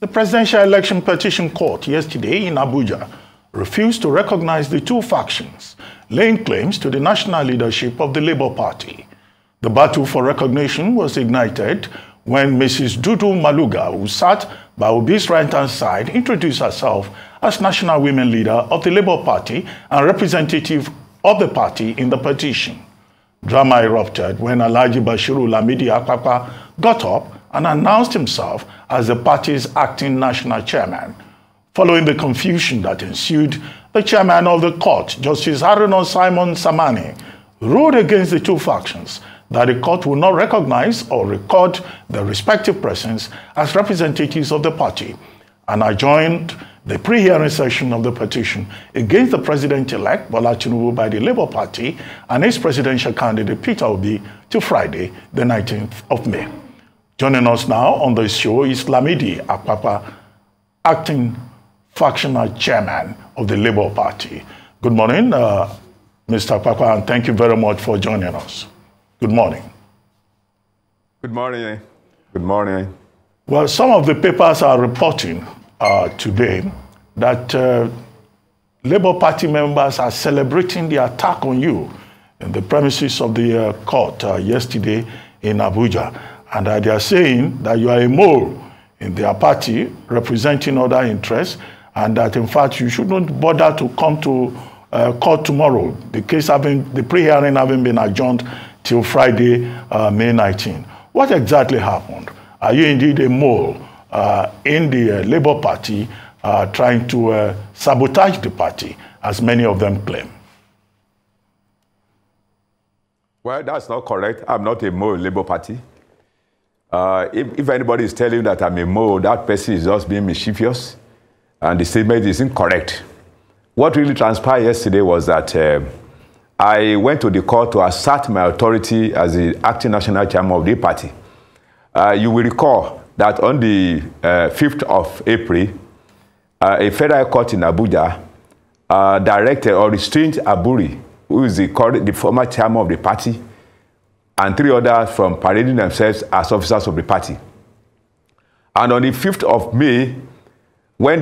The Presidential Election Petition Court yesterday in Abuja refused to recognize the two factions, laying claims to the national leadership of the Labour Party. The battle for recognition was ignited when Mrs. Dudu Maluga, who sat by Obi's right-hand side, introduced herself as National Women Leader of the Labour Party and representative of the party in the petition. Drama erupted when Alhaji Bashiru Lamidi Apapa got up and announced himself as the party's acting national chairman. Following the confusion that ensued, the chairman of the court, Justice Haruna Simon Samani, ruled against the two factions that the court will not recognize or record the respective persons as representatives of the party, and adjourned the pre-hearing session of the petition against the president-elect Bola Tinubu by the Labour Party and its presidential candidate Peter Obi to Friday, the 19th of May. Joining us now on the show is Lamidi Apapa, acting factional chairman of the Labour Party. Good morning, Mr. Apapa, and thank you very much for joining us. Good morning. Good morning. Good morning. Well, some of the papers are reporting today that Labour Party members are celebrating the attack on you in the premises of the court yesterday in Abuja. And they are saying that you are a mole in their party representing other interests, and that in fact you shouldn't bother to come to court tomorrow. The case the pre-hearing having been adjourned till Friday, May 19. What exactly happened? Are you indeed a mole in the Labour Party trying to sabotage the party, as many of them claim? Well, that's not correct. I'm not a mole in Labour Party. If anybody is telling you that I'm a mole, that person is just being mischievous, and the statement is incorrect. What really transpired yesterday was that I went to the court to assert my authority as the acting national chairman of the party. You will recall that on the 5th of April, a federal court in Abuja directed or restrained Abure, who is the former chairman of the party, and 3 others from parading themselves as officers of the party. And on the 5th of May, when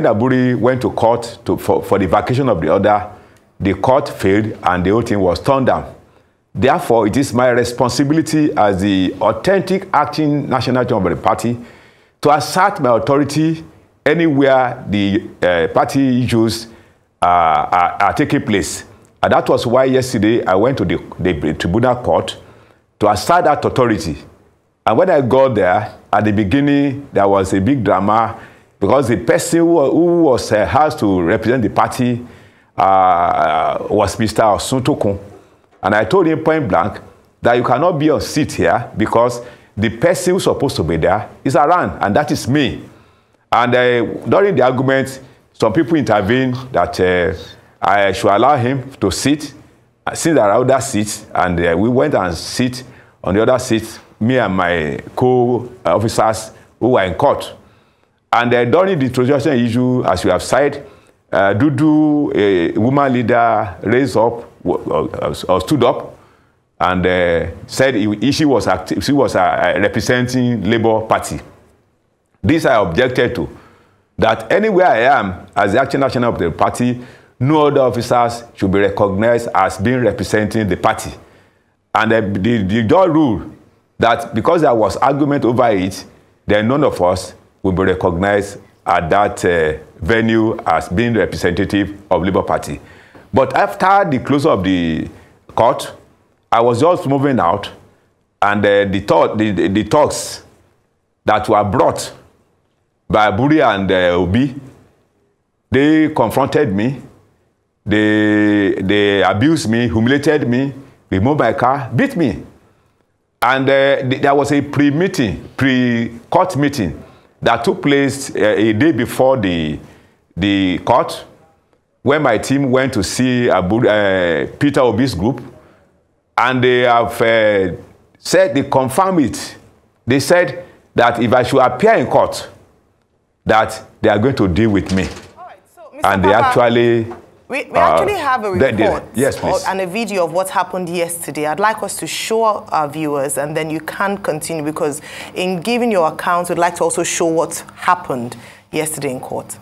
Abure went to court for the vacation of the order, the court failed and the whole thing was turned down. Therefore, it is my responsibility as the authentic acting national chairman of the party to assert my authority anywhere the party issues are taking place. And that was why yesterday I went to the Tribunal court to assert that authority. And when I got there, at the beginning, there was a big drama because the person who was asked to represent the party was Mr. Osuntokun. And I told him point blank that you cannot be on seat here because the person who's supposed to be there is around, and that is me. And during the argument, some people intervened that I should allow him to sit, since there are other seats, and we went and sit on the other seats, me and my co-officers who were in court. And during the transaction issue, as you have said, Dudu, a woman leader, raised up or stood up and said she was representing Labour Party. This I objected to, that anywhere I am as the acting national of the party, no other officers should be recognized as being representing the party. And the judge ruled that because there was argument over it, then none of us will be recognized at that venue as being representative of Labour Party. But after the close of the court, I was just moving out, and the talks that were brought by Abure and Obi, they confronted me, they abused me, humiliated me, removed my car, beat me. And there was a pre-court meeting that took place a day before the court, when my team went to see Peter Obi's group, and they have said, they confirmed it. They said that if I should appear in court, that they are going to deal with me. All right, so, Mr. And they Papa, actually We actually have a report yes, please. and a video of what happened yesterday. I'd like us to show our viewers, and then you can continue, because in giving your account, we'd like to also show what happened yesterday in court.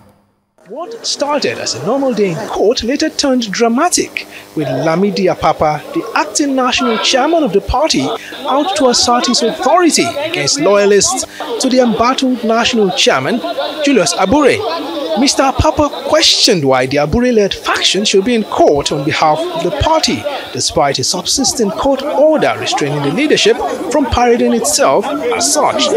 What started as a normal day in court later turned dramatic, with Lamidi Apapa, the acting national chairman of the party, out to assert his authority against loyalists to the embattled national chairman, Julius Abure. Mr. Apapa questioned why the Abure-led faction should be in court on behalf of the party, despite a subsisting court order restraining the leadership from parading itself as such.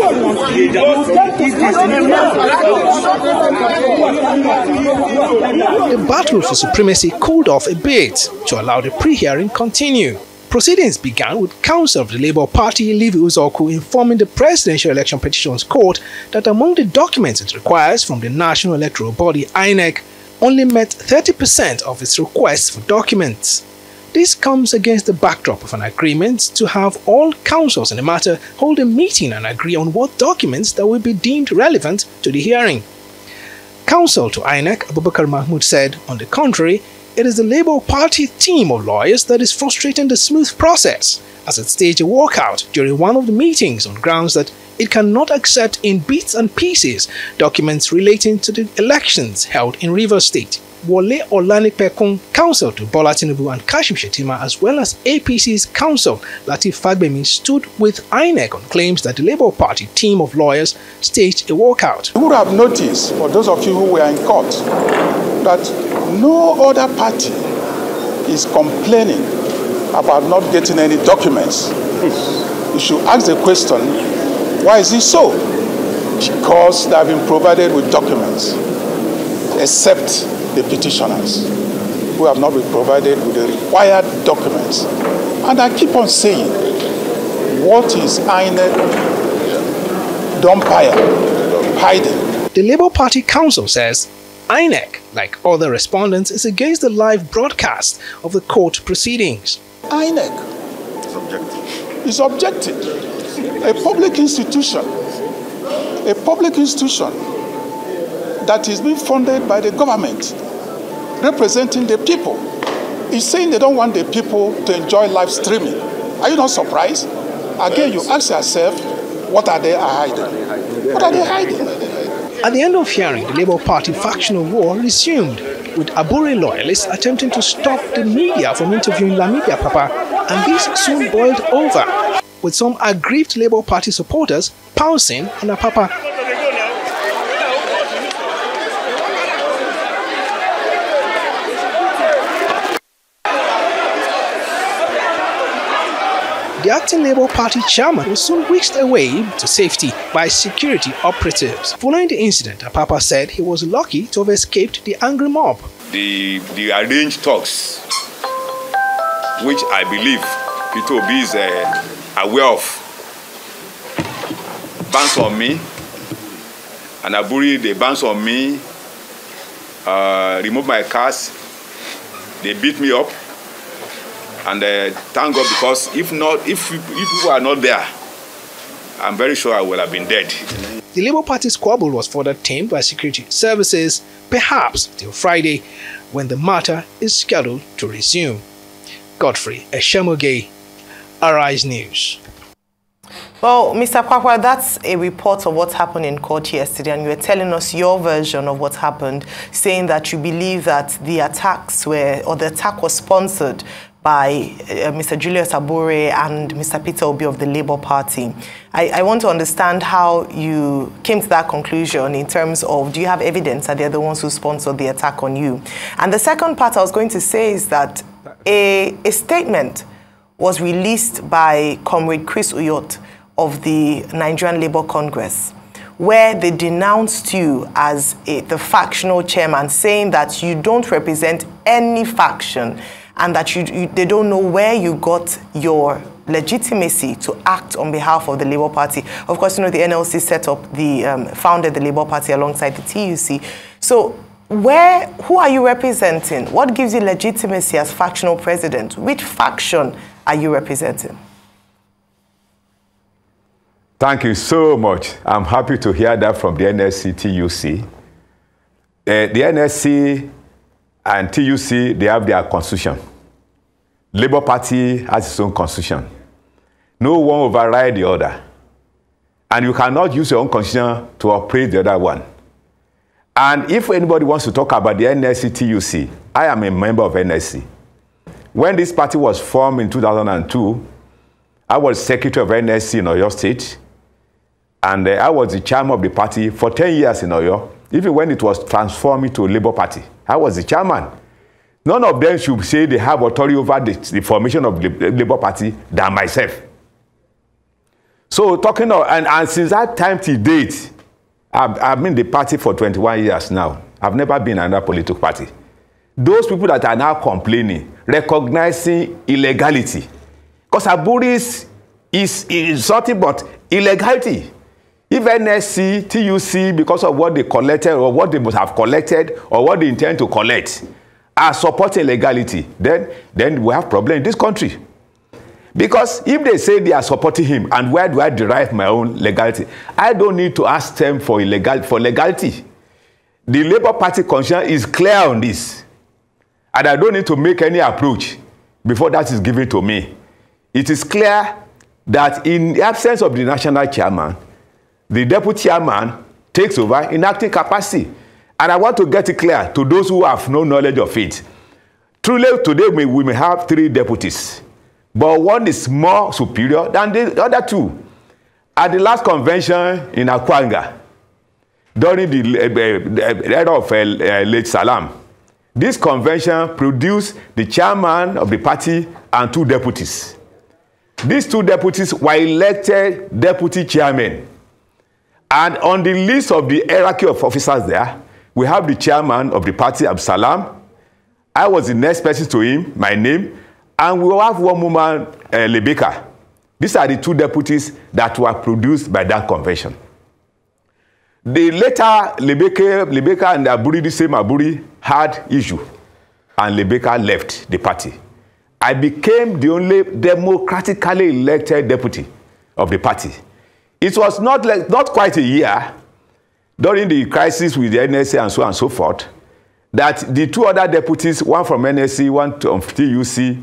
The battle for supremacy cooled off a bit to allow the pre-hearing continue. Proceedings began with counsel of the Labour Party, Livi Uzoku, informing the Presidential Election Petitions Court that among the documents it requires from the National Electoral Body, INEC, only met 30% of its requests for documents. This comes against the backdrop of an agreement to have all councils in the matter hold a meeting and agree on what documents that will be deemed relevant to the hearing. Counsel to INEC, Abubakar Mahmood, said, on the contrary, it is the Labour Party team of lawyers that is frustrating the smooth process, as it staged a walkout during one of the meetings on grounds that it cannot accept in bits and pieces documents relating to the elections held in Rivers State. Wole Olanikpekun, counsel to Bola Tinubu and Kashim Shettima, as well as APC's counsel Lateef Fagbemi, stood with INEC on claims that the Labour Party team of lawyers staged a walkout. You would have noticed, for those of you who were in court, that no other party is complaining about not getting any documents. You should ask the question, why is it so? Because they have been provided with documents, except the petitioners, who have not been provided with the required documents. And I keep on saying, what is INEC hiding? The Labour Party counsel says INEC, like other respondents, is against the live broadcast of the court proceedings. INEC is objective. A public institution that is being funded by the government, representing the people, is saying they don't want the people to enjoy live streaming. Are you not surprised? Again, you ask yourself, what are they hiding? What are they hiding? At the end of hearing, the Labour Party factional war resumed, with Abure loyalists attempting to stop the media from interviewing Lamidi Apapa, and this soon boiled over, with some aggrieved Labour Party supporters pouncing on Apapa. The acting Labour Party chairman was soon whisked away to safety by security operatives. Following the incident, Apapa said he was lucky to have escaped the angry mob. The arranged talks, which I believe Peter Obi is aware of, bounced on me, and Abure, they bounced on me, removed my cars, they beat me up. And thank God, because if people are not there, I'm very sure I would have been dead. The Labour Party's squabble was further tamed by security services, perhaps till Friday, when the matter is scheduled to resume. Godfrey Eshemoge, Arise News. Well, Mr. Kwakwa, that's a report of what happened in court yesterday, and you were telling us your version of what happened, saying that you believe that the attack was sponsored by Mr. Julius Abure and Mr. Peter Obi of the Labour Party. I want to understand how you came to that conclusion in terms of, do you have evidence that they're the ones who sponsored the attack on you? And the second part I was going to say is that a statement was released by Comrade Chris Uyot of the Nigerian Labour Congress, where they denounced you as the factional chairman, saying that you don't represent any faction and that they don't know where you got your legitimacy to act on behalf of the Labour Party. Of course, you know, the NLC set up founded the Labour Party alongside the TUC. So who are you representing? What gives you legitimacy as factional president? Which faction are you representing? Thank you so much. I'm happy to hear that from the NSC TUC. The NSC and TUC, they have their constitution. Labour Party has its own constitution. No one override the other. And you cannot use your own constitution to operate the other one. And if anybody wants to talk about the NSC TUC, I am a member of NSC. When this party was formed in 2002, I was secretary of NSC in Oyo State. And I was the chairman of the party for 10 years in Oyo. Even when it was transformed into a Labour Party, I was the chairman. None of them should say they have authority over the formation of the Labour Party than myself. So talking of, and since that time to date, I've been in the party for 21 years now. I've never been in another political party. Those people that are now complaining, recognizing illegality, because Abure is something but illegality. If NSC, TUC, because of what they collected or what they must have collected or what they intend to collect, are supporting legality, then we have problem in this country. Because if they say they are supporting him, and where do I derive my own legality? I don't need to ask them for legality. The Labour Party constitution is clear on this. And I don't need to make any approach before that is given to me. It is clear that in the absence of the national chairman, the deputy chairman takes over in acting capacity. And I want to get it clear to those who have no knowledge of it. Truly, today we may have 3 deputies. But one is more superior than the other 2. At the last convention in Akwanga, during the era of late Salam, this convention produced the chairman of the party and 2 deputies. These 2 deputies were elected deputy chairmen. And on the list of the hierarchy of officers there, we have the chairman of the party, Absalam. I was the next person to him, my name. And we have one woman, Lebeka. These are the 2 deputies that were produced by that convention. The later, Lebeka and Abure, the same Abure, had issue. And Lebeka left the party. I became the only democratically elected deputy of the party. It was not quite a year during the crisis with the NSA and so on and so forth, that the 2 other deputies, one from NSC, one from TUC,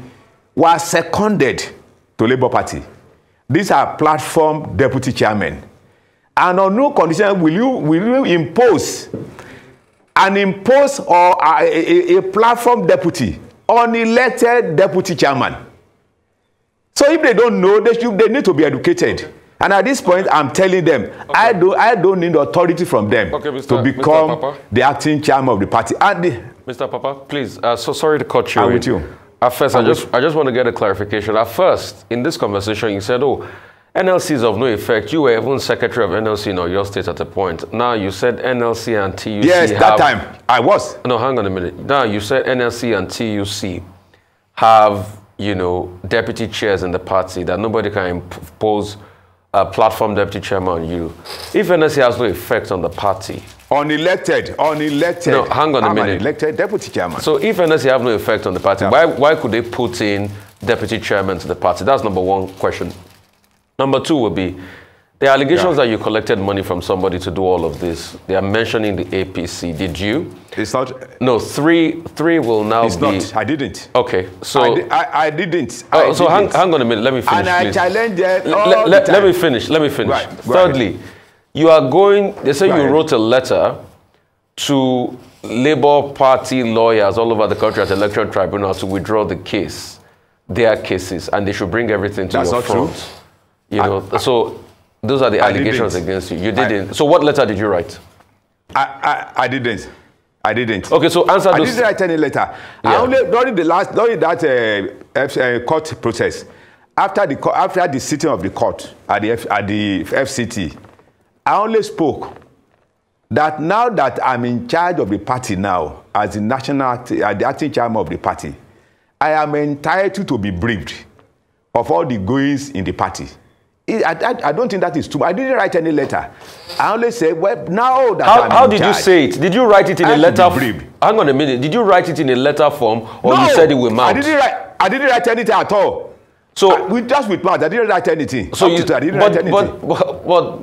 were seconded to Labour Party. These are platform deputy chairmen. And on no condition will you impose or a platform deputy on elected deputy chairman. So if they don't know, they need to be educated. And at this point, I'm telling them, okay, I don't need authority from them to become the acting chairman of the party. Mr. Apapa, please, so sorry to cut you. I'm with you. At first, I just want to get a clarification. At first, in this conversation, you said, oh, NLC is of no effect. You were even secretary of NLC in Oyo State at a point. Now you said NLC and TUC Yes, that time, I was. No, hang on a minute. Now you said NLC and TUC have, you know, deputy chairs in the party, that nobody can impose a platform deputy chairman on you. If NLC has no effect on the party. Unelected. No, hang on a minute. An elected deputy chairman. So if NLC have no effect on the party, yeah, why could they put in deputy chairman to the party? That's number 1 question. Number 2 would be, the allegations that you collected money from somebody to do all of this, they are mentioning the APC. Did you? It's not. No, three will now it's be. It's not. I didn't. Okay, so. I didn't. So hang on a minute. Let me finish, and please. I challenged them Let me finish. Right. Thirdly, you are going, they say you wrote a letter to Labour Party lawyers all over the country at the Electoral Tribunal to withdraw the case, their cases, and they should bring everything to your front. True. You know, so those are the allegations against you. You didn't. So what letter did you write? I didn't. Okay, so answer those. I didn't write any letter. Yeah. I only during that court process, after the sitting of the court at the FCT, I only spoke that now that I'm in charge of the party now, as the acting chairman of the party, I am entitled to be briefed of all the goings in the party. I don't think that is true. I didn't write any letter. I only said, well, now that how did you say it? Did you write it in a letter? Hang on a minute. Did you write it in a letter form, or you said it with mouth? I didn't write anything at all. So just with mouth, I didn't write anything. So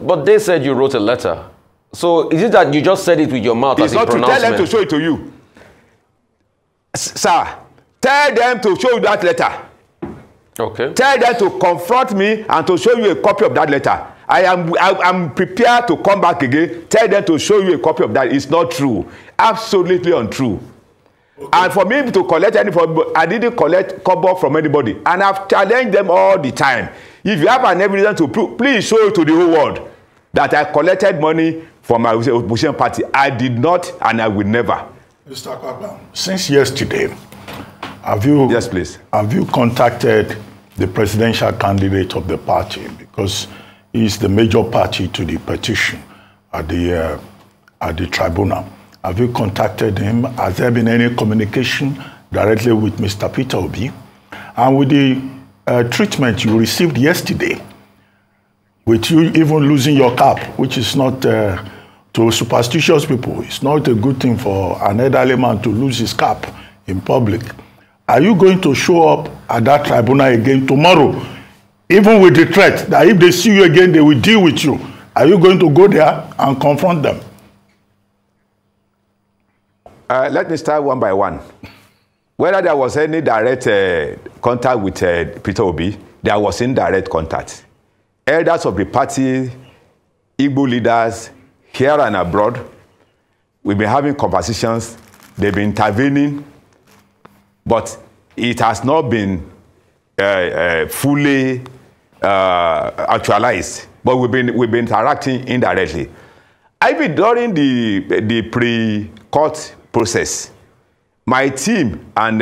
but they said you wrote a letter. So is it that you just said it with your mouth? It's as a not to pronouncement? tell them to show it to you. Sir, tell them to show you that letter. Okay. Tell them to confront me and to show you a copy of that letter. I'm prepared to come back again. Tell them to show you a copy of that. It's not true. Absolutely untrue. Okay. And for me to collect anything, I didn't collect kobo from anybody. And I've challenged them all the time. If you have an evidence to prove, please show it to the whole world that I collected money from my opposition party. I did not, and I will never. Mr. Apapa, since yesterday, have you, yes, please. Have you contacted the presidential candidate of the party, because he's the major party to the petition at the tribunal? Have you contacted him? Has there been any communication directly with Mr. Peter Obi? And with the treatment you received yesterday, with you even losing your cap, which is not, to superstitious people, it's not a good thing for an elderly man to lose his cap in public. Are you going to show up at that tribunal again tomorrow, even with the threat that if they see you again, they will deal with you? Are you going to go there and confront them? Let me start one by one. Whether there was any direct contact with Peter Obi, there was indirect contact. Elders of the party, Igbo leaders, here and abroad, we've been having conversations. They've been intervening. But it has not been fully actualized. But we've been interacting indirectly. Even during the pre-court process, my team and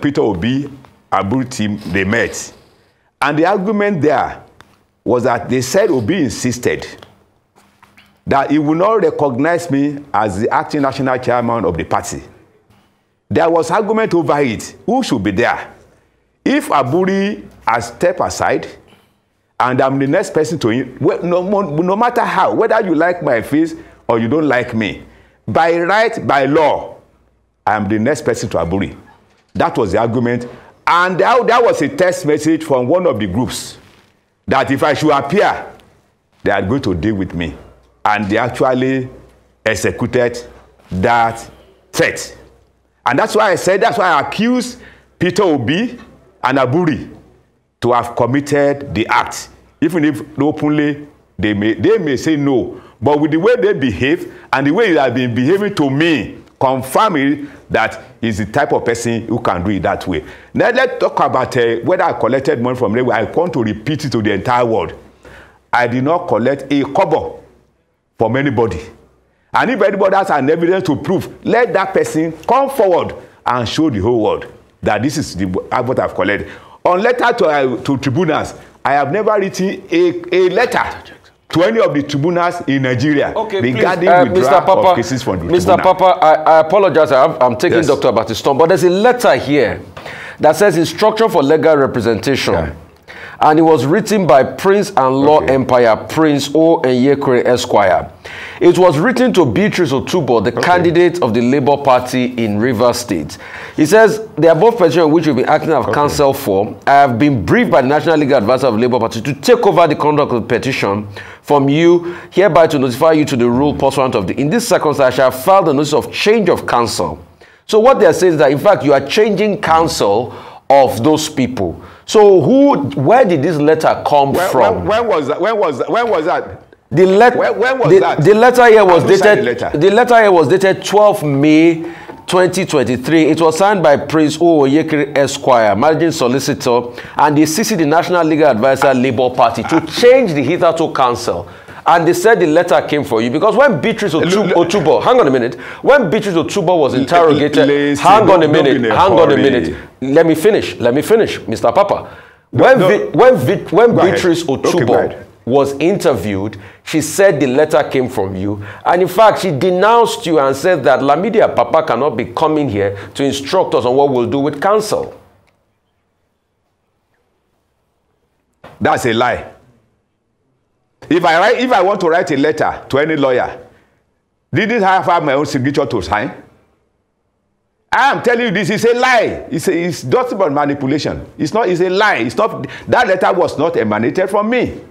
Peter Obi, Abure team, they met. And the argument there was that they said Obi insisted that he would not recognize me as the acting national chairman of the party. There was argument over it. Who should be there? If Abure has stepped aside and I'm the next person to him, no matter how, whether you like my face or you don't like me, by right, by law, I am the next person to Abure. That was the argument. And there was a text message from one of the groups that if I should appear, they are going to deal with me. And they actually executed that threat. And that's why I said, that's why I accused Peter Obi and Abure to have committed the act. Even if openly they may say no. But with the way they behave and the way they have been behaving to me, confirming that he's the type of person who can do it that way. Now let's talk about whether I collected money from anywhere. I want to repeat it to the entire world. I did not collect a kobo from anybody. And if anybody has an evidence to prove, let that person come forward and show the whole world that this is what I've collected. On letter to tribunals, I have never written a letter to any of the tribunals in Nigeria regarding withdrawal of cases from the Mr. tribunal. Apapa, I apologize. I'm taking Dr. Batiston, but there's a letter here that says instruction for legal representation. Yeah. And it was written by Prince and Law Empire, Prince O. Enyekure Esquire. It was written to Beatrice Otubo, the candidate of the Labour Party in Rivers State. He says, the above petition which we've been acting as counsel for, I have been briefed by the National Legal Advisor of the Labour Party to take over the conduct of the petition from you, hereby to notify you to the rule pursuant of the. In this circumstance, I shall file the notice of change of counsel. So what they are saying is that, in fact, you are changing counsel of those people. So where did this letter come from? When was that? When was that? The letter here was dated. The letter here was dated 12 May 2023. It was signed by Prince O. Enyekure Esquire, managing solicitor, and they CC'd the National Legal Advisor Labour Party to change the hitherto counsel. And they said the letter came for you because when Beatrice Otubo, hang on a minute, when Beatrice Otubo was interrogated, hang on a minute, let me finish, Mr. Apapa. When Beatrice Otubo was interviewed, she said the letter came from you, and in fact, she denounced you and said that Lamidi Apapa cannot be coming here to instruct us on what we'll do with counsel. That's a lie. If I want to write a letter to any lawyer, didn't I have my own signature to sign? I am telling you this is a lie. It's just about manipulation. It's a lie. It's not, that letter was not emanated from me.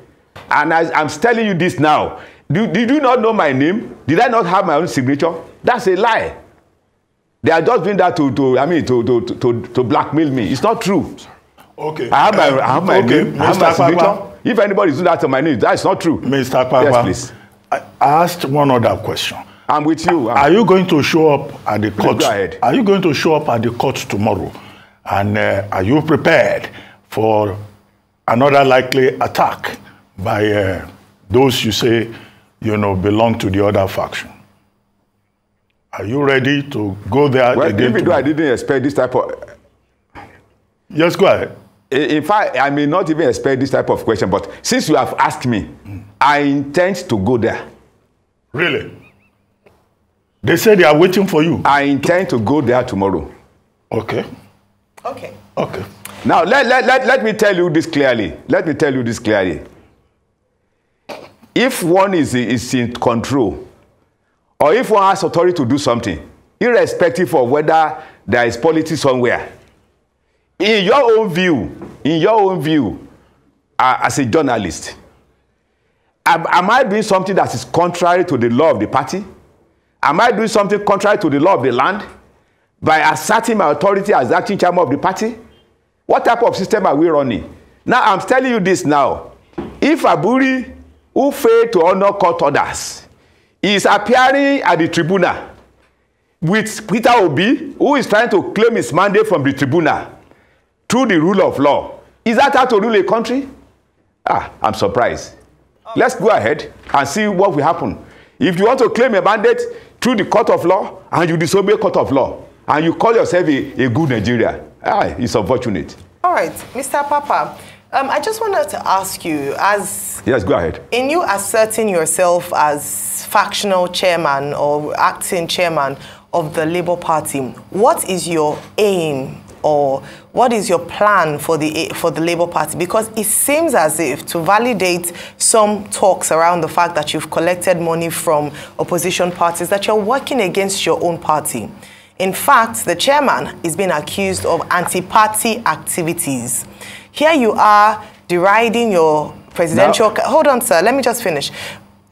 And I'm telling you this now. Did you not know my name? Did I not have my own signature? That's a lie. They are just doing that to blackmail me. It's not true. Okay. I have my name. I have my signature. If anybody is doing that to my name, that's not true. Mr. Apapa, yes, please. I asked one other question. I'm with you. Are you going to show up at the court? Go ahead. Are you going to show up at the court tomorrow? And are you prepared for another likely attack by those you say, belong to the other faction? Are you ready to go there well, again? Even though I didn't expect this type of... Yes, go ahead. In fact, I may not even expect this type of question, but since you have asked me, I intend to go there. Really? They say they are waiting for you. I intend to go there tomorrow. Okay. Okay. Okay. Now, let me tell you this clearly. Let me tell you this clearly. If one is in control, or if one has authority to do something, irrespective of whether there is politics somewhere, in your own view, as a journalist, am I doing something that is contrary to the law of the party? Am I doing something contrary to the law of the land by asserting my authority as acting chairman of the party? What type of system are we running? Now, I'm telling you this now. If Abure, who failed to honor court orders, is appearing at the tribunal with Peter Obi, who is trying to claim his mandate from the tribunal through the rule of law, is that how to rule a country? I'm surprised. Let's go ahead and see what will happen. If you want to claim a mandate through the court of law and you disobey court of law and you call yourself a good Nigerian, it's unfortunate. All right, Mr. Apapa, I just wanted to ask you, as... Yes, go ahead. In you asserting yourself as factional chairman or acting chairman of the Labour Party, what is your aim or what is your plan for the Labour Party? Because it seems as if, to validate some talks around the fact that you've collected money from opposition parties, that you're working against your own party. In fact, the chairman is being accused of anti-party activities. Here you are deriding your presidential... Hold on, sir. Let me just finish.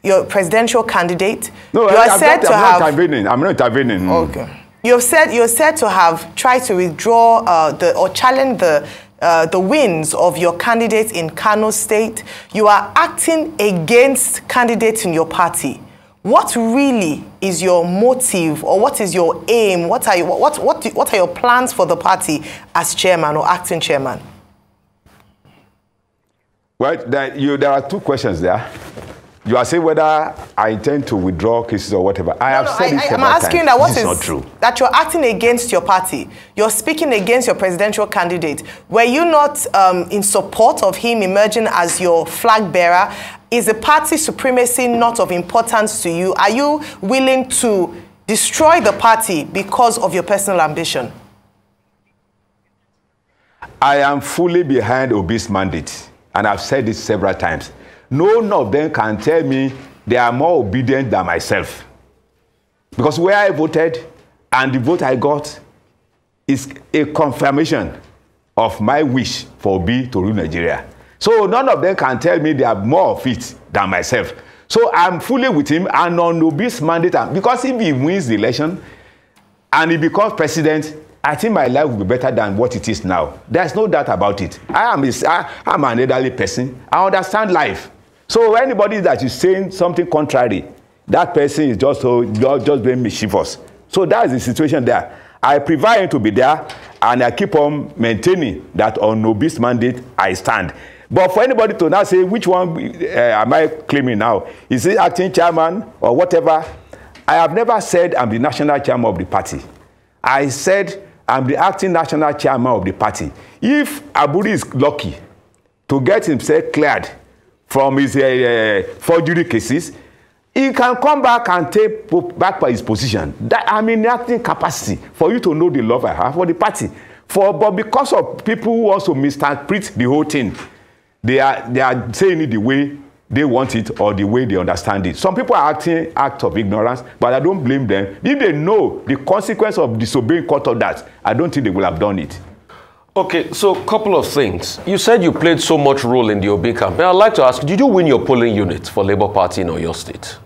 Your presidential candidate. No, I'm not intervening. Okay. You're said to have tried to withdraw or challenge the wins of your candidates in Kano State. You are acting against candidates in your party. What really is your motive, or what is your aim? What are your plans for the party as chairman or acting chairman? Well, there are two questions there. You are saying whether I intend to withdraw cases or whatever. I'm asking that what is not true. That you're acting against your party. You're speaking against your presidential candidate. Were you not in support of him emerging as your flag bearer? Is the party supremacy not of importance to you? Are you willing to destroy the party because of your personal ambition? I am fully behind Obi's mandate, and I've said this several times. None of them can tell me they are more obedient than myself. Because where I voted and the vote I got is a confirmation of my wish for Obi to rule Nigeria. So none of them can tell me they are more of it than myself. So I'm fully with him and on Obi's mandate. Because if he wins the election and he becomes president, I think my life will be better than what it is now. There's no doubt about it. I'm an elderly person. I understand life. So anybody that is saying something contrary, that person is just being mischievous. So that's the situation there. I prefer him to be there, and I keep on maintaining that on Obi's mandate I stand. But for anybody to now say which one am I claiming now, is he acting chairman or whatever? I have never said I'm the national chairman of the party. I said I'm the acting national chairman of the party. If Abure is lucky to get himself cleared from his forgery cases, he can come back and take back his position. That I'm in acting capacity for you to know the love I have for the party. But because of people who also misinterpret the whole thing, they are saying it the way they want it or the way they understand it. Some people are acting act of ignorance, but I don't blame them. If they know the consequence of disobeying court orders, I don't think they will have done it. Okay, so a couple of things. You said you played so much role in the Obi campaign. I'd like to ask, did you win your polling unit for Labour Party in Oyo State?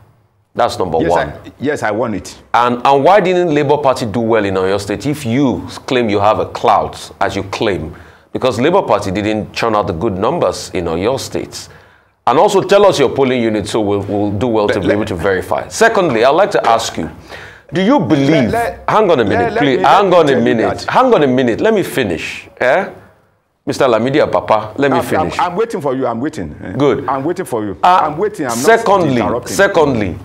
That's number one. Yes, I won it. And why didn't Labour Party do well in Oyo State if you claim you have a clout, as you claim? Because Labour Party didn't churn out the good numbers in Oyo State. And also tell us your polling unit so we'll do well to be able to verify. Secondly, I'd like to ask you, do you believe... hang on a minute, please. Hang on a minute. Let me finish. Mr. Lamidi Apapa, let me finish. I'm waiting for you. I'm waiting. Good. I'm waiting for you. I'm waiting. I'm Secondly,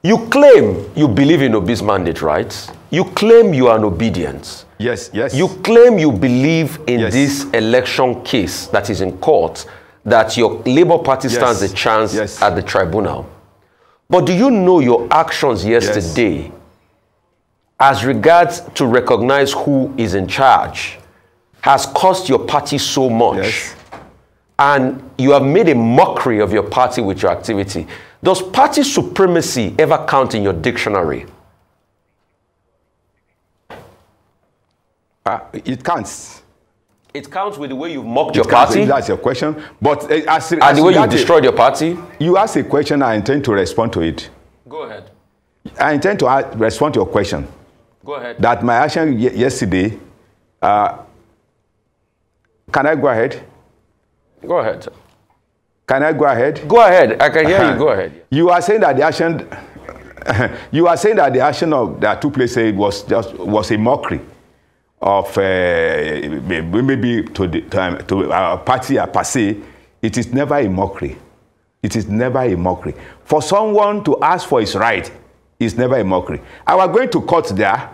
you claim you believe in Obi's mandate, right? You claim you are an obedient. Yes. You claim you believe in this election case that is in court, that your Labour Party stands a chance at the tribunal. But do you know your actions yesterday as regards to recognize who is in charge has cost your party so much? And you have made a mockery of your party with your activity. Does party supremacy ever count in your dictionary? It counts. It counts with the way you've mocked your party? That's your question. But and the way you destroyed your party? You asked a question, I intend to respond to it. Go ahead. I intend to respond to your question. Go ahead. That my action yesterday, can I go ahead? Go ahead, sir. Can I go ahead? Go ahead. I can hear you. Go ahead. You are saying that the action, that took place was a mockery of maybe to our party per se. It is never a mockery. It is never a mockery. For someone to ask for his right is never a mockery. I was going to court there.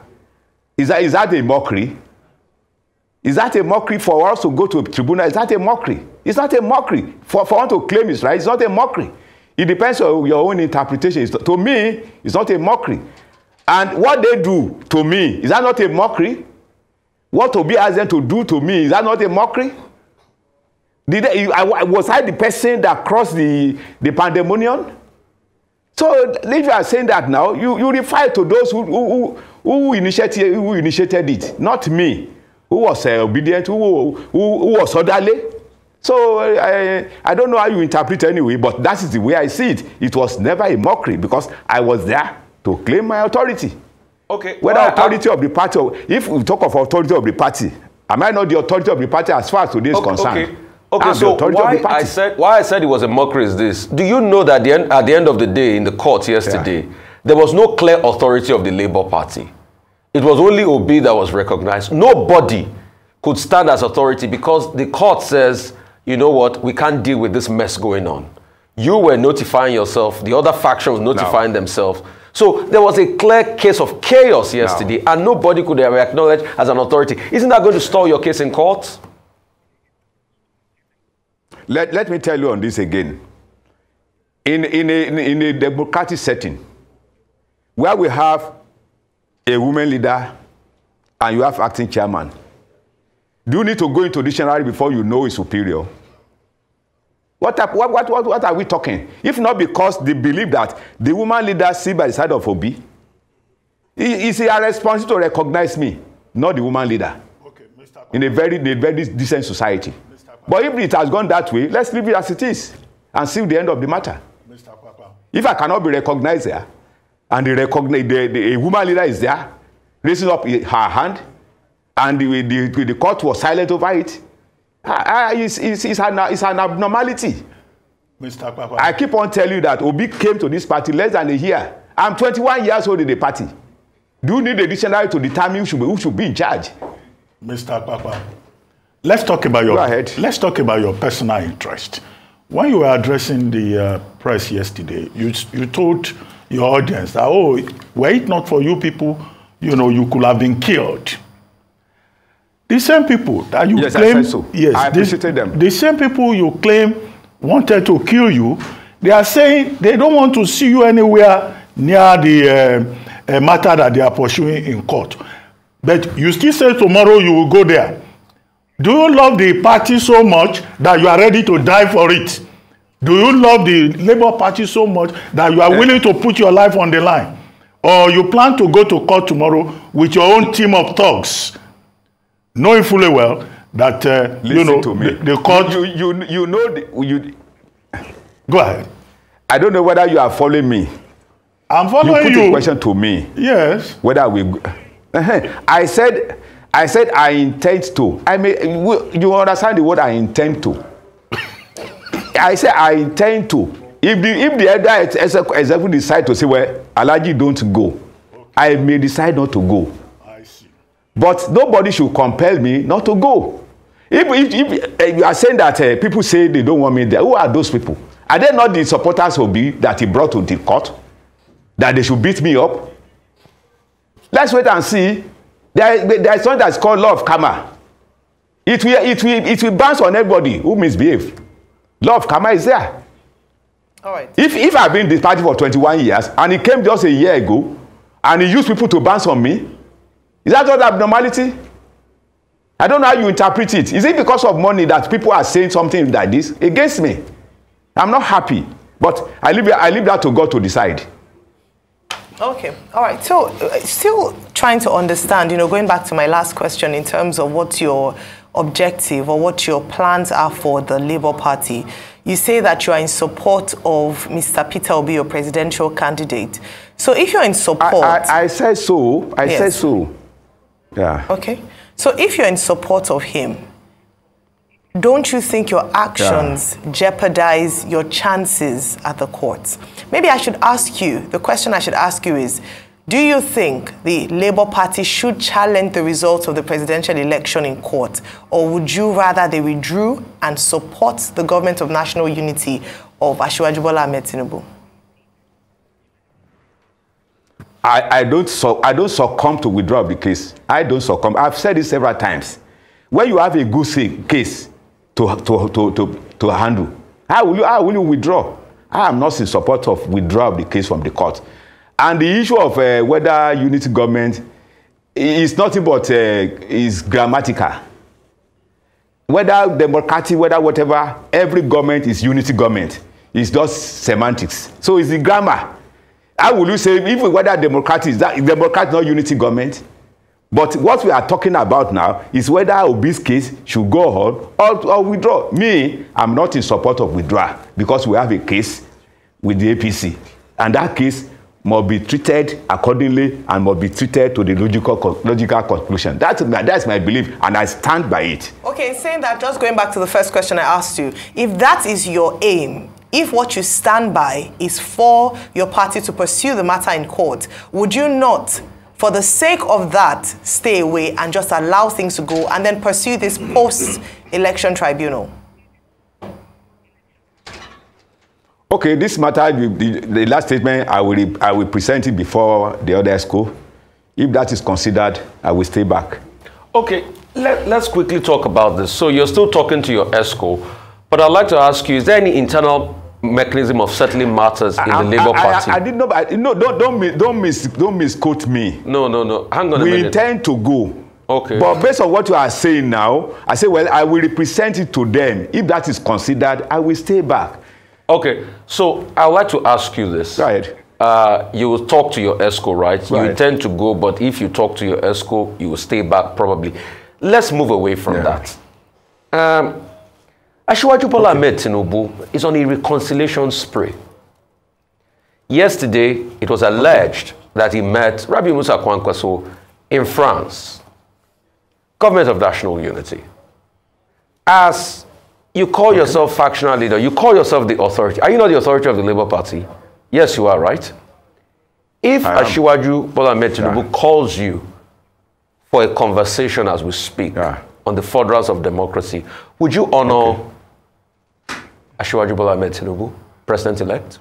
Is that a mockery? Is that a mockery for us to go to a tribunal? Is that a mockery? It's not a mockery. For one to claim his right, it's not a mockery. It depends on your own interpretation. To me, it's not a mockery. And what they do to me, is that not a mockery? What Obi asked them to do to me, is that not a mockery? Was I the person that crossed the pandemonium? So if you are saying that now, you refer to those who initiated it, not me, who was obedient, who was orderly. So I don't know how you interpret anyway, but that is the way I see it. It was never a mockery because I was there to claim my authority. Okay. Whether authority of the party, if we talk of authority of the party, am I not the authority of the party as far as today is concerned? Okay, so why I said it was a mockery is this. Do you know that at the end of the day in the court yesterday, there was no clear authority of the Labour Party? It was only Obi that was recognized. Nobody could stand as authority because the court says, you know what, we can't deal with this mess going on. You were notifying yourself, the other faction was notifying themselves. So there was a clear case of chaos yesterday and nobody could ever acknowledge as an authority. Isn't that going to stall your case in court? Let me tell you on this again. In a democratic setting, where we have a woman leader and you have acting chairman, do you need to go into dictionary before you know is superior? What are we talking? If not because they believe that the woman leader sit by the side of Obi, it's a responsibility to recognize me, not the woman leader. Okay, Mr. In a very decent society. But if it has gone that way, let's leave it as it is and see the end of the matter. Mr. Papa. If I cannot be recognized there, and the woman leader is there, raising up her hand, and the court was silent over it, it's an abnormality. Mr. Papa. I keep on telling you that Obi came to this party less than a year. I'm 21 years old in the party. Do you need a dictionary to determine who should be in charge? Mr. Papa, let's talk about your personal interest. When you were addressing the press yesterday, you told your audience that, oh, were it not for you people, you could have been killed. The same people that you claim, I said so. Yes, I appreciated them. The same people you claim wanted to kill you, they are saying they don't want to see you anywhere near the matter that they are pursuing in court. But you still say tomorrow you will go there. Do you love the party so much that you are ready to die for it? Do you love the Labour Party so much that you are willing to put your life on the line? Or you plan to go to court tomorrow with your own team of thugs, knowing fully well that, the court... You know... Go ahead. I don't know whether you are following me. I'm following you. Put a question to me. Yes. Whether we... I said I intend to. I mean, you understand the word I intend to. I said I intend to. If the other executive decide to say, well, Alhaji don't go, I may decide not to go. I see. But nobody should compel me not to go. If you are saying that people say they don't want me there, who are those people? Are they not the supporters of Obi that he brought to the court? That they should beat me up? Let's wait and see. There is something that's called law of karma. It will bounce on everybody who misbehave. Law of karma is there. All right. If I've been in this party for 21 years and he came just a year ago and he used people to bounce on me, is that not abnormality? I don't know how you interpret it. Is it because of money that people are saying something like this against me? I'm not happy, but I leave that to God to decide. Okay, all right. So, still trying to understand, going back to my last question in terms of what your objective or what your plans are for the Labour Party. You say that you are in support of Mr. Peter Obi, your presidential candidate. So, if you're in support... I said so. I said so. Yeah. Okay. So, if you're in support of him, don't you think your actions jeopardize your chances at the courts? Maybe I should ask you, the question I should ask you is, do you think the Labour Party should challenge the results of the presidential election in court, or would you rather they withdrew and support the government of national unity of Asiwaju Bola Ahmed Tinubu? I don't succumb to withdraw of the case. I don't succumb. I've said this several times. When you have a good case to handle, how will you withdraw? I am not in support of withdrawal of the case from the court. And the issue of whether unity government is nothing but is grammatical. Whether democratic, whether whatever, every government is unity government. It's just semantics. So it's the grammar. How will you say, even whether democratic is not unity government? But what we are talking about now is whether Obi's case should go on or withdraw. Me, I'm not in support of withdrawal because we have a case with the APC. And that case must be treated accordingly and must be treated to the logical conclusion. That's my belief, and I stand by it. Okay, saying that, just going back to the first question I asked you, if that is your aim, if what you stand by is for your party to pursue the matter in court, would you not, for the sake of that, stay away and just allow things to go and then pursue this post-election tribunal? Okay, this matter, the last statement, I will present it before the other ESCO. If that is considered, I will stay back. Okay, let's quickly talk about this. So you're still talking to your ESCO, but I'd like to ask you, is there any internal mechanism of settling matters in the Labour Party? I did not. No, don't misquote me. No. Hang on a minute. We intend to go. Okay. But based on what you are saying now, I say, well, I will represent it to them. If that is considered, I will stay back. Okay. So I would like to ask you this. Go ahead. You will talk to your ESCO, right? You intend to go, but if you talk to your ESCO, you will stay back probably. Let's move away from that. Asiwaju Bola Ahmed Tinubu is on a reconciliation spree. Yesterday, it was alleged that he met Rabi Musa Kwankwaso in France, government of national unity. As you call yourself factional leader, you call yourself the authority. Are you not the authority of the Labour Party? Yes, you are, right? If Asiwaju Bola Ahmed Tinubu calls you for a conversation as we speak on the furtherance of democracy, would you honor Asiwaju Bola Ahmed Tinubu, president-elect?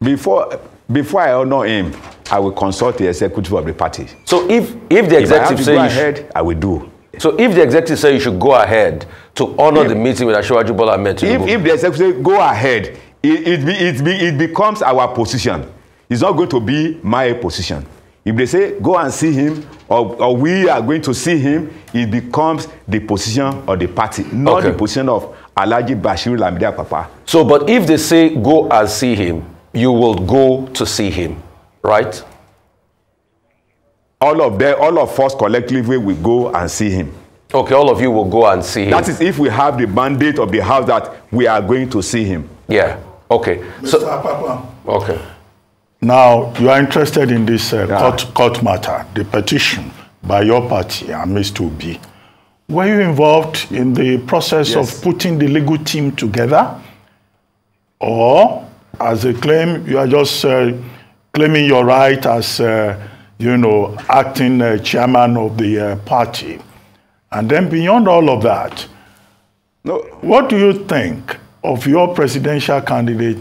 Before I honor him, I will consult the executive of the party. So if the executive says go ahead, I will do. So if the executive says you should go ahead to honor the meeting with Asiwaju Bola Ahmed Tinubu, if the executive says go ahead, it becomes our position. It's not going to be my position. If they say go and see him, or we are going to see him, it becomes the position of the party, not the position of Alhaji Bashir Lamidi Apapa. So, but if they say go and see him, you will go to see him, right? All of us collectively will go and see him. Okay, all of you will go and see him. That is if we have the mandate of the house that we are going to see him. Yeah, okay. Mr. Apapa. Okay. Now, you are interested in this court matter, the petition by your party and Mr. Obi. Were you involved in the process of putting the legal team together? Or, as a claim, you are just claiming your right as, you know, acting chairman of the party? And then beyond all of that, what do you think of your presidential candidate,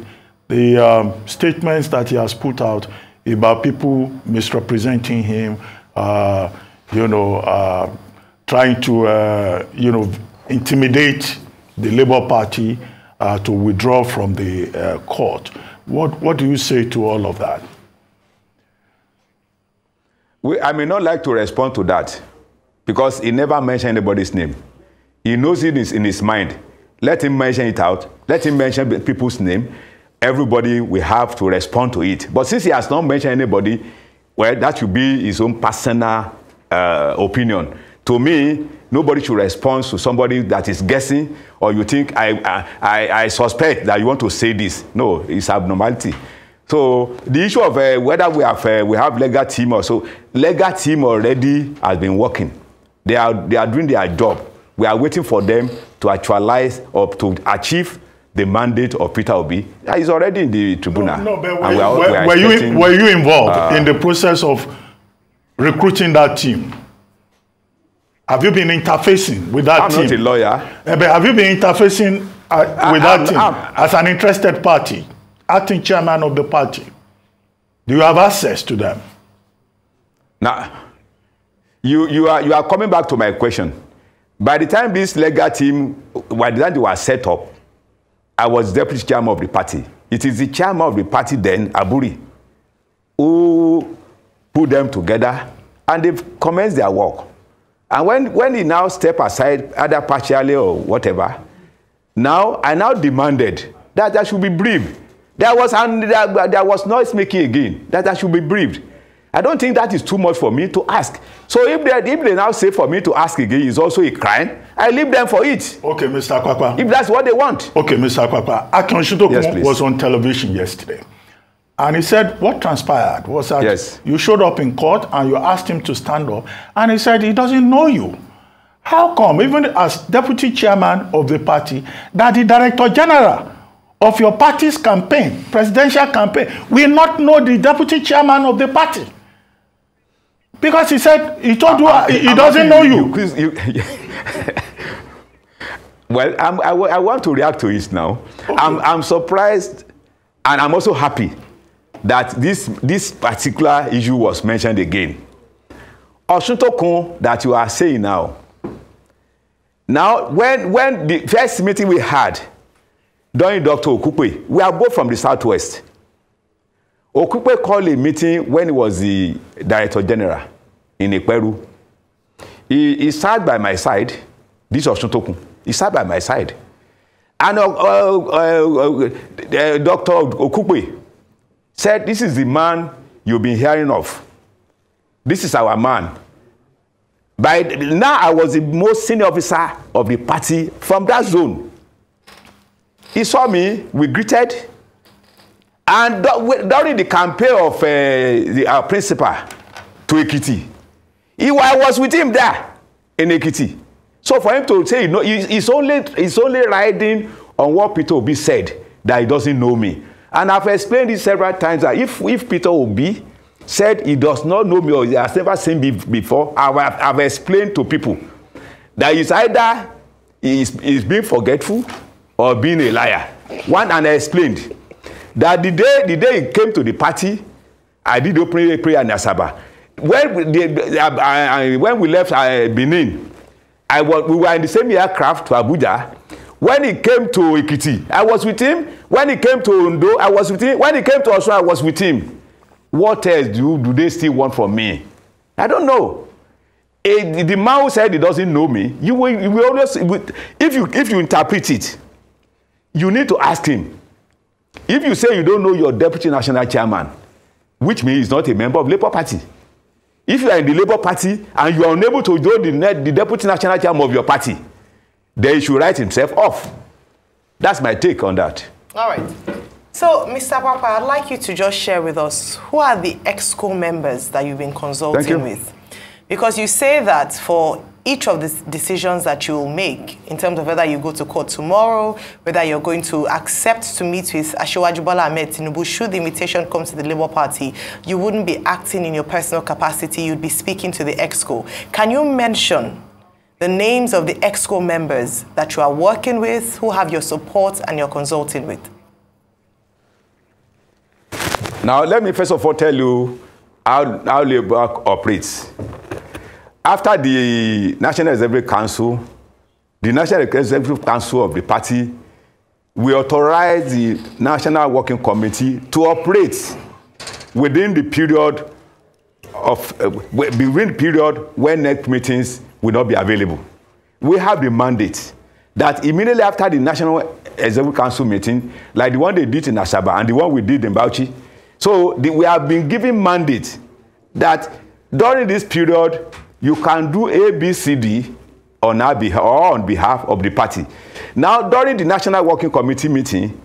the statements that he has put out about people misrepresenting him, you know, trying to, you know, intimidate the Labour Party to withdraw from the court? What do you say to all of that? I may not like to respond to that because he never mentioned anybody's name. He knows it is in his mind. Let him mention it out. Let him mention people's name. Everybody will have to respond to it. But since he has not mentioned anybody, well, that should be his own personal opinion. To me, nobody should respond to somebody that is guessing, or you think, I suspect that you want to say this. No, it's abnormality. So the issue of whether we have legal team or so, legal team already has been working. They are doing their job. We are waiting for them to actualize or to achieve the mandate of Peter Obi. He's already in the tribunal. No, but were you involved in the process of recruiting that team? Have you been interfacing with that team? I'm not a lawyer. But have you been interfacing with that team as an interested party, acting chairman of the party? Do you have access to them? Now, you are coming back to my question. By the time this legal team, by the time they were set up, I was deputy chairman of the party. It is the chairman of the party then, Abure, who put them together, and they've commenced their work. And when he now step aside, either partially or whatever, I now demanded that I should be briefed. There was noise making again, that I should be briefed. I don't think that is too much for me to ask. So if they now say for me to ask again is also a crime, I leave them for it. Okay, Mr. Apapa. If that's what they want. Okay, Mr. Apapa. Akin Shitokun was on television yesterday. And he said what transpired was that you showed up in court and you asked him to stand up. And he said he doesn't know you. How come, even as deputy chairman of the party, that the director general of your party's campaign, presidential campaign, will not know the deputy chairman of the party? Because he said, he told you he doesn't know you. Well, I want to react to it now. Okay. I'm surprised, and I'm also happy that this particular issue was mentioned again. Osuntokun that you are saying now. Now, when the first meeting we had during Dr. Okupe, we are both from the Southwest. Okupe called a meeting when he was the Director General in Ekperu. He sat by my side. This was Osuntokun. He sat by my side. And Dr. Okupe said, this is the man you've been hearing of. This is our man. By now, I was the most senior officer of the party from that zone. He saw me, we greeted. And during the campaign of our principal to Ekiti, I was with him there in Ekiti. So for him to say, he's only riding on what Peter Obi said, that he doesn't know me. And I've explained this several times, that if Peter Obi said he does not know me or he has never seen me before, I've explained to people that it's either he's being forgetful or being a liar. And I explained that the day he came to the party, I did open prayer in Asaba. When we left Benin, we were in the same aircraft to Abuja. When he came to Ekiti, I was with him. When he came to Ondo, I was with him. When he came to Osun, I was with him. What else do they still want from me? I don't know. The man who said he doesn't know me, you will always, if you interpret it, you need to ask him. If you say you don't know your deputy national chairman, which means he's not a member of Labour Party. If you are in the Labour Party and you are unable to know the deputy national chairman of your party, then he should write himself off. That's my take on that. All right. So, Mr. Apapa, I'd like you to just share with us, who are the EXCO members that you've been consulting with? Because you say that for each of the decisions that you will make, in terms of whether you go to court tomorrow, whether you're going to accept to meet with Asiwaju Bola Ahmed Tinubu, should the invitation come to the Labour Party, you wouldn't be acting in your personal capacity, you'd be speaking to the EXCO. Can you mention the names of the EXCO members that you are working with, who have your support and you're consulting with? Now, let me first of all tell you how Labour operates. After the National Executive Council, the National Executive Council of the party, we authorize the National Working Committee to operate within the period when next meetings will not be available. We have the mandate that immediately after the National Executive Council meeting, like the one they did in Asaba and the one we did in Bauchi, so we have been given mandate that during this period, you can do A, B, C, D on our behalf or on behalf of the party. Now, during the National Working Committee meeting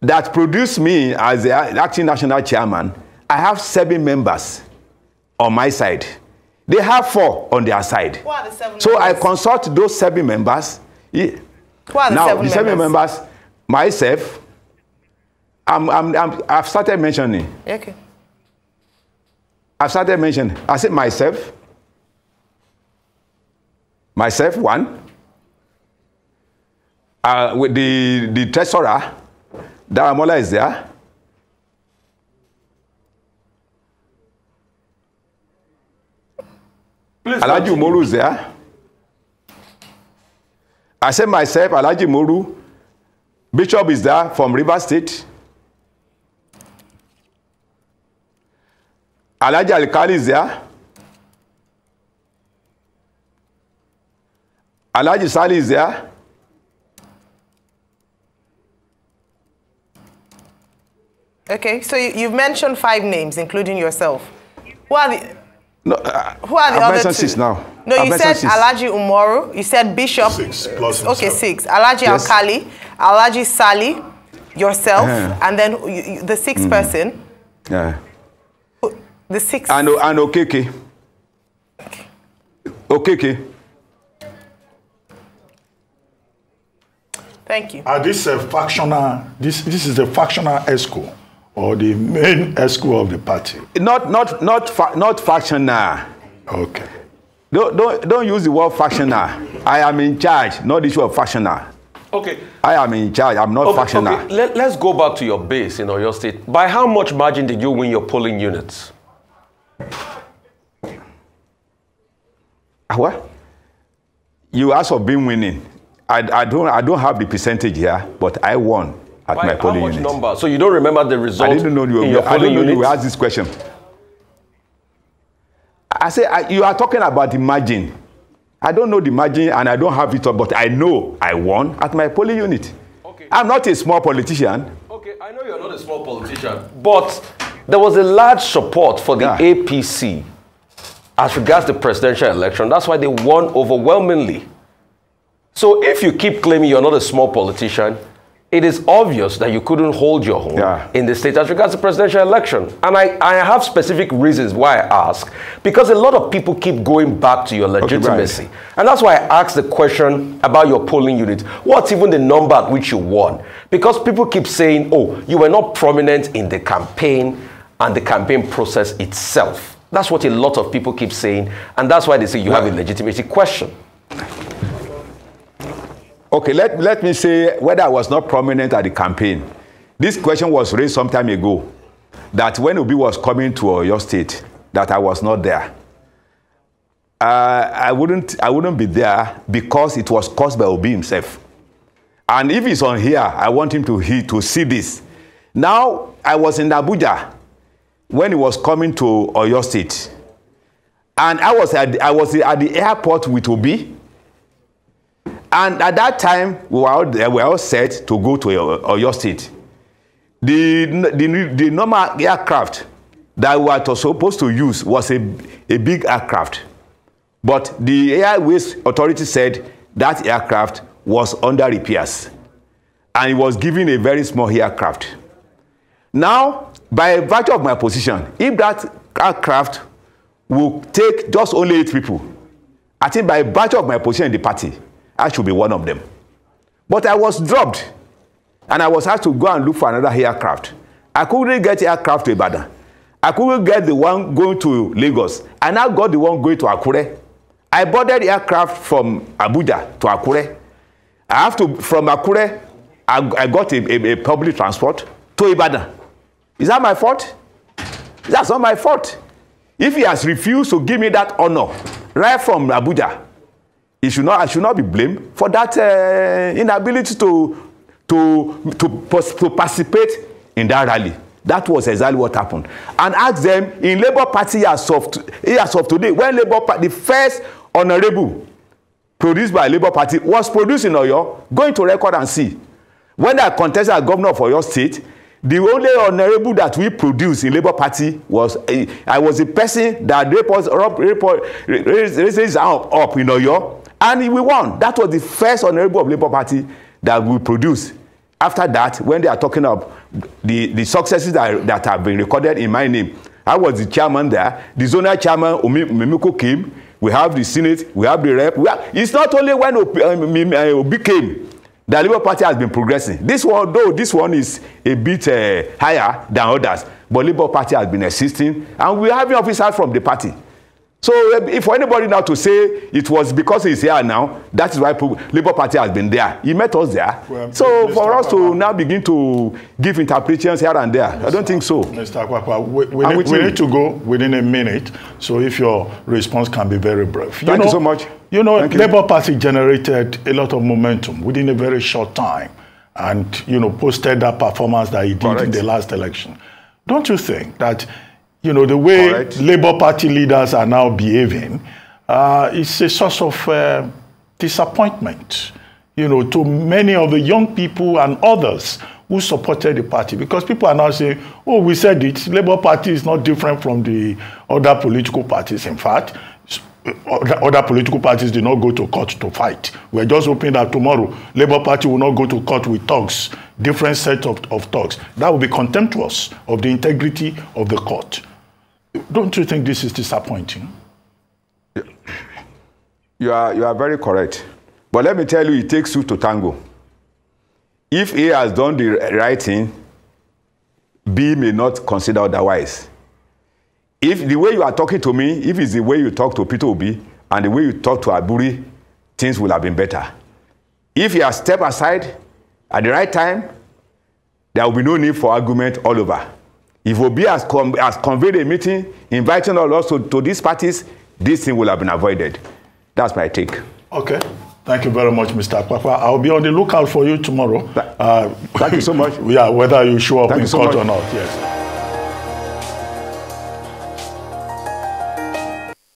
that produced me as the acting national chairman, I have 7 members on my side. They have 4 on their side. Who are the 7 so members? I consult those 7 members. Who are the now, 7 the 7 members? members, myself, I've started mentioning. Okay. I've started mentioning. I said myself. Myself, 1. With the treasurer, Daramola is there. Alhaji Umoru is there. I said myself, Alhaji Umoru. Bishop is there from Rivers State. Alhaji Alikali is there. Alhaji Sali is there. Okay, so you've mentioned 5 names, including yourself. Who are the? No, who are the I've other 2? 6 now. No, you said Alhaji Umoru. You said Bishop. 6 plus Okay, himself. 6. Alhaji Yes. Alkali, Alhaji Sali, yourself, and then the 6th person. Yeah. The 6th. And Okeke. Okeke. Thank you. Are this a factional? This is the factional EXCO or the main EXCO of the party? Not factional. Okay. Don't use the word factional. I am in charge, not the issue of factional. Okay. I am in charge. I'm not factional. Okay. Let's go back to your base in Oyo State. By how much margin did you win your polling units? What? You asked for being winning. I don't have the percentage here, but I won at my polling unit. How much number? So you don't remember the result? I didn't know you were asked this question. I say you are talking about the margin. I don't know the margin and I don't have it up, but I know I won at my polling unit. Okay. I'm not a small politician. Okay, I know you're not a small politician, but there was a large support for the APC as regards the presidential election. That's why they won overwhelmingly. So if you keep claiming you're not a small politician, it is obvious that you couldn't hold your own in the state as regards the presidential election. And I have specific reasons why I ask, because a lot of people keep going back to your legitimacy. Okay, right. And that's why I asked the question about your polling unit. What's even the number at which you won? Because people keep saying, oh, you were not prominent in the campaign and the campaign process itself. That's what a lot of people keep saying, and that's why they say you have a legitimacy question. Okay, let me say whether I was not prominent at the campaign. This question was raised some time ago, that when Obi was coming to Oyo State, that I was not there. I wouldn't be there because it was caused by Obi himself. And if he's on here, I want him to see this. Now, I was in Abuja when he was coming to Oyo State. And I was at the airport with Obi. And at that time, we were all set to go to Oyo State. The normal aircraft that we were supposed to use was a big aircraft. But the Airways Authority said that aircraft was under repairs. And it was given a very small aircraft. Now, by virtue of my position, if that aircraft will take just only 8 people, I think by virtue of my position in the party, I should be one of them. But I was dropped, and I was asked to go and look for another aircraft. I couldn't get aircraft to Ibadan. I couldn't get the one going to Lagos. I now got the one going to Akure. I boarded aircraft from Abuja to Akure. I have to, from Akure, I got a public transport to Ibadan. Is that my fault? That's not my fault. If he has refused to give me that honor right from Abuja, I should not be blamed for that inability to participate in that rally. That was exactly what happened. And ask them, in Labour Party as of today, when Labour Party, the first honorable produced by Labour Party was produced in Oyo, go into record and see. When I contested as governor of Oyo State, the only honorable that we produced in Labour Party was, I was the person that raised his arm up in Oyo, and we won. That was the first honorable of Labour Party that we produced. After that, when they are talking of the successes that have been recorded in my name, I was the chairman there. The zonal chairman, Mimiko, came. We have the Senate. We have the rep. It's not only when Obi came that the Labour Party has been progressing. This one, though, this one is a bit higher than others, but Labour Party has been existing, and we are having officers from the party. So if for anybody now to say it was because he's here now, that is why Labour Party has been there. He met us there. Well, so Mr. for us to now begin to give interpretations here and there, I don't think so. Mr. Apapa, we need to go within a minute. So if your response can be very brief. Thank you so much. You know, Labour Party generated a lot of momentum within a very short time, and posted that performance that he did in the last election. Don't you think that the way Labour Party leaders are now behaving is a source of disappointment, to many of the young people and others who supported the party? Because people are now saying, oh, we said it, Labour Party is not different from the other political parties. In fact, other political parties did not go to court to fight. We're just hoping that tomorrow Labour Party will not go to court with thugs, different set of thugs. That would be contemptuous of the integrity of the court. Don't you think this is disappointing? You are very correct. But let me tell you, it takes two to tango. If A has done the right thing, B may not consider otherwise. If the way you are talking to me, if it's the way you talk to Peter Obi and the way you talk to Abure, things will have been better. If you have stepped aside at the right time, there will be no need for argument all over. If Obi has convened a meeting, inviting all us to these parties, this thing will have been avoided. That's my take. Okay. Thank you very much, Mr. Apapa. I'll be on the lookout for you tomorrow. Thank you so much. Yeah, whether you show up in court or not. Yes.